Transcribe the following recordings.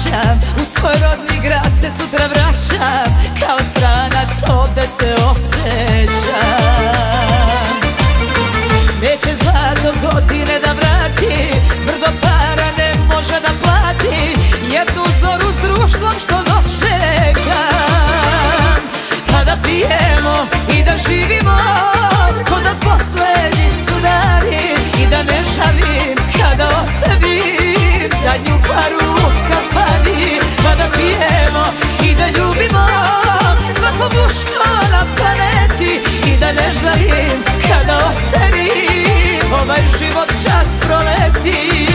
plaćam, u svoj rodni grad se sutra vraćam, kao stranac ovde se osjećam. Neće zlato godine da vrati, brdo para ne može da plati jednu zoru s društvom što dočekam. Pa da pijemo i da živimo ko da poslednji su dani, i da ne žalim kada ostavim zadnju paru u kafani. Pa da pijemo i da ljubimo svako muško na planeti, i da ne žalim kada ostarim ovaj život čas proleti.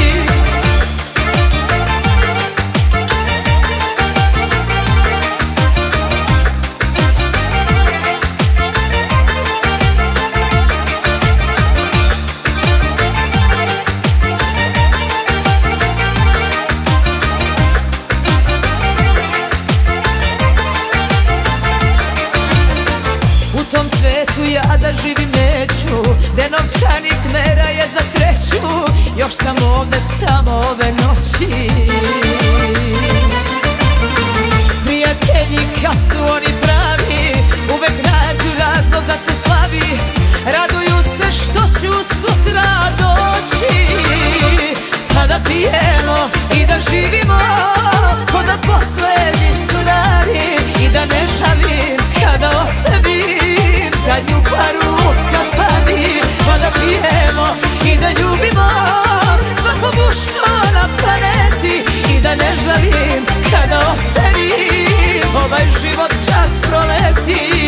U tom svetu ja da živim neću, gde novčanik mera je za sreću. Još sam ovde samo ove noći. Prijatelji kad su oni pravi, uvek nađu razlog da se slavi. Raduju se što ću sutra doći. Pa da pijemo i da živimo ko da poslednji su dani, i da ne žalim kada ostavim zadnju paru u kafani. Pa da pijemo i da ljubimo svako muško na planeti, i da ne žalim kada ostarim ovaj život čas proleti.